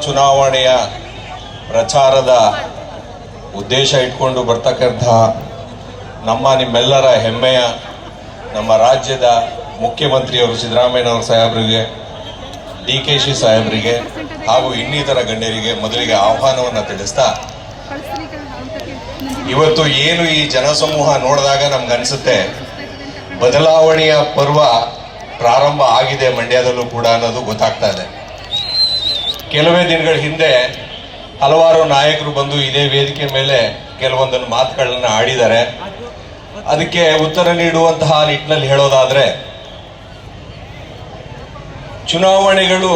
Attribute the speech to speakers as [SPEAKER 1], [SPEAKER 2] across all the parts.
[SPEAKER 1] ಚುನಾವಣೆಯ ಪ್ರಚಾರದ ಉದ್ದೇಶ ಇಟ್ಕೊಂಡು ಬರ್ತಕ್ಕಂಥ ನಿಮ್ಮೆಲ್ಲರ ಹೆಮ್ಮೆಯ ನಮ್ಮ ರಾಜ್ಯದ ಮುಖ್ಯಮಂತ್ರಿಯವರು ಸಿದ್ದರಾಮಯ್ಯನವರು ಸಾಹೇಬರಿಗೆ, DKC ಸಾಹೇಬರಿಗೆ ಹಾಗೂ ಇನ್ನಿತರ ಗಣ್ಯರಿಗೆ ಮೊದಲಿಗೆ ಆಹ್ವಾನವನ್ನು ತಿಳಿಸ್ತಾ, ಇವತ್ತು ಏನು ಈ ಜನಸಮೂಹ ನೋಡಿದಾಗ ನಮ್ಗನ್ಸುತ್ತೆ ಬದಲಾವಣೆಯ ಪರ್ವ ಪ್ರಾರಂಭ ಆಗಿದೆ ಮಂಡ್ಯದಲ್ಲೂ ಕೂಡ ಅನ್ನೋದು ಗೊತ್ತಾಗ್ತಾ ಇದೆ. ಕೆಲವೇ ದಿನಗಳ ಹಿಂದೆ ಹಲವಾರು ನಾಯಕರು ಬಂದು ಇದೇ ವೇದಿಕೆ ಮೇಲೆ ಕೆಲವೊಂದನ್ನು ಮಾತುಗಳನ್ನ ಆಡಿದ್ದಾರೆ. ಅದಕ್ಕೆ ಉತ್ತರ ನೀಡುವಂತಹ ನಿಟ್ಟಿನಲ್ಲಿ ಹೇಳೋದಾದ್ರೆ, ಚುನಾವಣೆಗಳು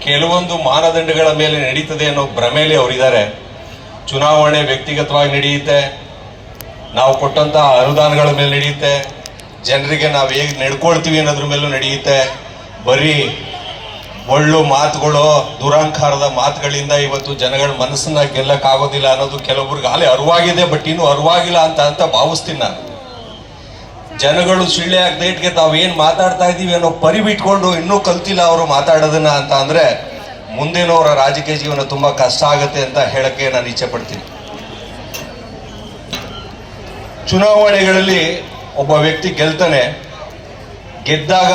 [SPEAKER 1] ಕೆಲವೊಂದು ಮಾನದಂಡಗಳ ಮೇಲೆ ನಡೀತದೆ ಅನ್ನೋ ಭ್ರಮೆಯಲ್ಲಿ ಅವರಿದ್ದಾರೆ. ಚುನಾವಣೆ ವ್ಯಕ್ತಿಗತವಾಗಿ ನಡೆಯುತ್ತೆ, ನಾವು ಕೊಟ್ಟಂತಹ ಅನುದಾನಗಳ ಮೇಲೆ ನಡೆಯುತ್ತೆ, ಜನರಿಗೆ ನಾವು ಹೇಗೆ ನಡ್ಕೊಳ್ತೀವಿ ಅನ್ನೋದ್ರ ಮೇಲೂ ನಡೆಯುತ್ತೆ. ಬರೀ ಒಳ್ಳು ಮಾತುಗಳು, ದುರಹಂಕಾರದ ಮಾತುಗಳಿಂದ ಇವತ್ತು ಜನಗಳ ಮನಸ್ಸನ್ನ ಗೆಲ್ಲಕ್ಕಾಗೋದಿಲ್ಲ ಅನ್ನೋದು ಕೆಲವೊಬ್ರಿಗೆ ಅಲ್ಲೇ ಅರಿವಾಗಿದೆ. ಬಟ್ ಇನ್ನೂ ಅರಿವಾಗಿಲ್ಲ ಅಂತ ಭಾವಿಸ್ತೀನಿ ನಾನು. ಜನಗಳು ಶಿಳ್ಳೆ ಡೇಟ್ಗೆ ತಾವು ಏನು ಮಾತಾಡ್ತಾ ಇದ್ದೀವಿ ಅನ್ನೋ ಪರಿಬಿಟ್ಕೊಂಡು ಇನ್ನೂ ಕಲ್ತಿಲ್ಲ ಅವರು ಮಾತಾಡೋದನ್ನ ಅಂತ ಅಂದ್ರೆ ಮುಂದಿನವರ ರಾಜಕೀಯ ಜೀವನ ತುಂಬಾ ಕಷ್ಟ ಆಗುತ್ತೆ ಅಂತ ಹೇಳಕ್ಕೆ ನಾನು ಇಚ್ಛೆ ಪಡ್ತೀನಿ. ಚುನಾವಣೆಗಳಲ್ಲಿ ಒಬ್ಬ ವ್ಯಕ್ತಿ ಗೆಲ್ತಾನೆ. ಗೆದ್ದಾಗ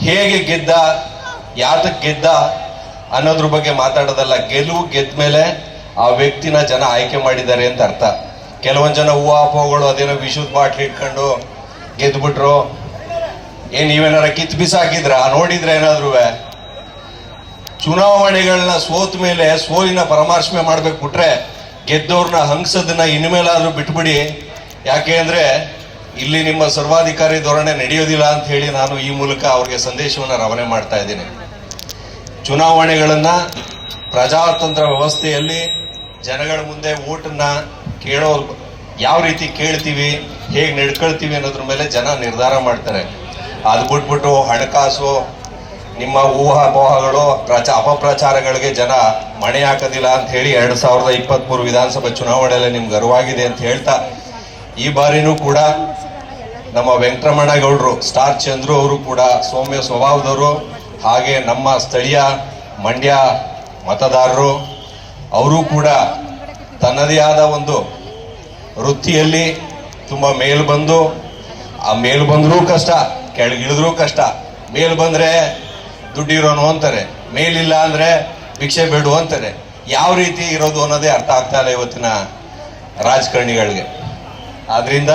[SPEAKER 1] ಹೇಗೆ ಗೆದ್ದ, ಯಾತಕ್ಕೆ ಗೆದ್ದ ಅನ್ನೋದ್ರ ಬಗ್ಗೆ ಮಾತಾಡೋದಲ್ಲ. ಗೆದ್ದ ಮೇಲೆ ಆ ವ್ಯಕ್ತಿನ ಜನ ಆಯ್ಕೆ ಮಾಡಿದ್ದಾರೆ ಅಂತ ಅರ್ಥ. ಕೆಲವೊಂದು ಜನ ಹೂವಾಪೋಗಳು ಅದೇನೋ ವಿಷುದ್ ಬಾಟ್ಲಿ ಇಟ್ಕೊಂಡು ಗೆದ್ಬಿಟ್ರು, ನೀವೇನಾರ ಕಿತ್ ಬಿಸಾಕಿದ್ರ ನೋಡಿದ್ರೆ ಏನಾದ್ರು. ಚುನಾವಣೆಗಳನ್ನ ಸೋತ ಮೇಲೆ ಸೋಲಿನ ಪರಾಮರ್ಶೆ ಮಾಡ್ಬೇಕು ಬಿಟ್ರೆ ಗೆದ್ದವ್ರನ್ನ ಹಂಗ್ಸೋದನ್ನ ಇನ್ಮೇಲಾದ್ರೂ ಬಿಟ್ಬಿಡಿ. ಯಾಕೆ ಅಂದ್ರೆ ಇಲ್ಲಿ ನಿಮ್ಮ ಸರ್ವಾಧಿಕಾರಿ ಧೋರಣೆ ನಡೆಯೋದಿಲ್ಲ ಅಂತ ಹೇಳಿ ನಾನು ಈ ಮೂಲಕ ಅವ್ರಿಗೆ ಸಂದೇಶವನ್ನು ರವಾನೆ ಮಾಡ್ತಾ ಇದ್ದೀನಿ. ಚುನಾವಣೆಗಳನ್ನ ಪ್ರಜಾತಂತ್ರ ವ್ಯವಸ್ಥೆಯಲ್ಲಿ ಜನಗಳ ಮುಂದೆ ಓಟನ್ನ ಕೇಳೋ ಯಾವ ರೀತಿ ಕೇಳ್ತೀವಿ, ಹೇಗೆ ನಡ್ಕೊಳ್ತೀವಿ ಅನ್ನೋದ್ರ ಮೇಲೆ ಜನ ನಿರ್ಧಾರ ಮಾಡ್ತಾರೆ. ಅದು ಬಿಟ್ಬಿಟ್ಟು ಹಣಕಾಸು, ನಿಮ್ಮ ಊಹಾಪೋಹಗಳು, ಅಪಪ್ರಚಾರಗಳಿಗೆ ಜನ ಮಣೆ ಹಾಕೋದಿಲ್ಲ ಅಂತ ಹೇಳಿ 2023 ವಿಧಾನಸಭಾ ಚುನಾವಣೆಯಲ್ಲಿ ನಿಮ್ಗೆ ಅರಿವಾಗಿದೆ ಅಂತ ಹೇಳ್ತಾ, ಈ ಬಾರಿನೂ ಕೂಡ ನಮ್ಮ ವೆಂಕಟರಮಣಗೌಡರು, ಸ್ಟಾರ್ ಚಂದ್ರು ಅವರು ಕೂಡ ಸೌಮ್ಯ ಸ್ವಭಾವದವರು, ಹಾಗೆ ನಮ್ಮ ಸ್ಥಳೀಯ ಮಂಡ್ಯ ಮತದಾರರು ಅವರು ಕೂಡ ತನ್ನದೇ ಆದ ಒಂದು ವೃತ್ತಿಯಲ್ಲಿ ತುಂಬಾ ಮೇಲ್ ಬಂದು, ಆ ಮೇಲ್ ಬಂದ್ರೂ ಕಷ್ಟ, ಕೆಳಗಿಳಿದ್ರೂ ಕಷ್ಟ. ಮೇಲ್ ಬಂದ್ರೆ ದುಡ್ಡಿರೋನು ಅಂತಾರೆ, ಮೇಲಿಲ್ಲ ಅಂದ್ರೆ ಭಿಕ್ಷೆ ಬೇಡು ಅಂತಾರೆ. ಯಾವ ರೀತಿ ಇರೋದು ಅನ್ನೋದೇ ಅರ್ಥ ಆಗ್ತಾ ಇಲ್ಲ ಇವತ್ತಿನ ರಾಜಕಾರಣಿಗಳಿಗೆ. ಆದ್ರಿಂದ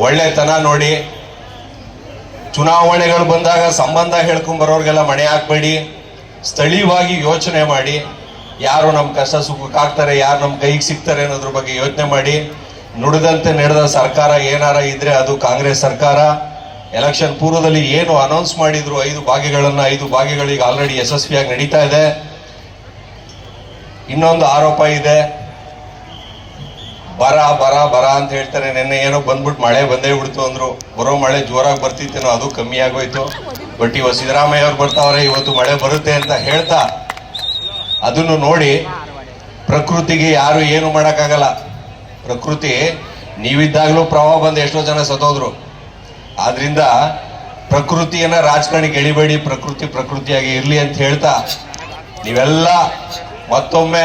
[SPEAKER 1] ಒಳ್ಳೆತನ ನೋಡಿ, ಚುನಾವಣೆಗಳು ಬಂದಾಗ ಸಂಬಂಧ ಹೇಳ್ಕೊಂಡ್ ಬರೋರ್ಗೆಲ್ಲ ಮಣೆ ಹಾಕ್ಬೇಡಿ. ಸ್ಥಳೀಯವಾಗಿ ಯೋಚನೆ ಮಾಡಿ, ಯಾರು ನಮ್ಮ ಕಷ್ಟ ಸುಖಕ್ಕಾಗ್ತಾರೆ, ಯಾರು ನಮ್ಮ ಕೈಗೆ ಸಿಗ್ತಾರೆ ಅನ್ನೋದ್ರ ಬಗ್ಗೆ ಯೋಚನೆ ಮಾಡಿ. ನುಡಿದಂತೆ ನಡೆದ ಸರ್ಕಾರ ಏನಾರ ಇದ್ರೆ ಅದು ಕಾಂಗ್ರೆಸ್ ಸರ್ಕಾರ. ಎಲೆಕ್ಷನ್ ಪೂರ್ವದಲ್ಲಿ ಏನು ಅನೌನ್ಸ್ ಮಾಡಿದ್ರು 5 ಭಾಗ್ಯಗಳಿಗೆ ಆಲ್ರೆಡಿ ಯಶಸ್ವಿಯಾಗಿ ನಡೀತಾ ಇದೆ. ಇನ್ನೊಂದು ಆರೋಪ ಇದೆ, ಬರ ಅಂತ ಹೇಳ್ತಾರೆ. ನಿನ್ನೆ ಏನೋ ಬಂದ್ಬಿಟ್ಟು ಮಳೆ ಬಂದೇ ಬಿಡ್ತು ಅಂದ್ರು. ಬರೋ ಮಳೆ ಜೋರಾಗಿ ಬರ್ತಿತ್ತೇನೋ, ಅದು ಕಮ್ಮಿ ಆಗೋಯ್ತು. ಬಟ್ ಇವತ್ತು ಸಿದ್ದರಾಮಯ್ಯ ಅವ್ರು ಬರ್ತಾವ್ರೆ, ಇವತ್ತು ಮಳೆ ಬರುತ್ತೆ ಅಂತ ಹೇಳ್ತಾ, ಅದನ್ನು ನೋಡಿ ಪ್ರಕೃತಿಗೆ ಯಾರು ಏನು ಮಾಡೋಕ್ಕಾಗಲ್ಲ. ಪ್ರಕೃತಿ ನೀವಿದ್ದಾಗಲೂ ಪ್ರವಾಹ ಬಂದು ಎಷ್ಟೋ ಜನ ಸತ್ತೋದ್ರು. ಆದ್ರಿಂದ ಪ್ರಕೃತಿಯನ್ನ ರಾಜಕಾರಣಿಗೆ ಎಳಿಬೇಡಿ, ಪ್ರಕೃತಿಯಾಗಿ ಇರ್ಲಿ ಅಂತ ಹೇಳ್ತಾ, ನೀವೆಲ್ಲ ಮತ್ತೊಮ್ಮೆ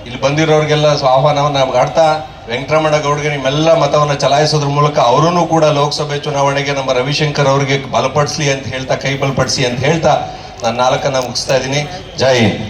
[SPEAKER 1] ಇಲ್ಲಿ ಬಂದಿರೋರಿಗೆಲ್ಲ ಆಹ್ವಾನವನ್ನು ಆಡ್ತಾ, ವೆಂಕಟರಮಣಗೌಡರಿಗೆ ನಿಮ್ಮೆಲ್ಲ ಮತವನ್ನು ಚಲಾಯಿಸೋದ್ರ ಮೂಲಕ ಅವರೂ ಕೂಡ ಲೋಕಸಭೆ ಚುನಾವಣೆಗೆ ನಮ್ಮ ರವಿಶಂಕರ್ ಅವರಿಗೆ ಬಲಪಡಿಸ್ಲಿ ಅಂತ ಹೇಳ್ತಾ, ಕೈ ಬಲಪಡಿಸಿ ಅಂತ ಹೇಳ್ತಾ ನಾನು 4 ಮುಗಿಸ್ತಾ ಇದ್ದೀನಿ. ಜೈ ಹಿಂದ್.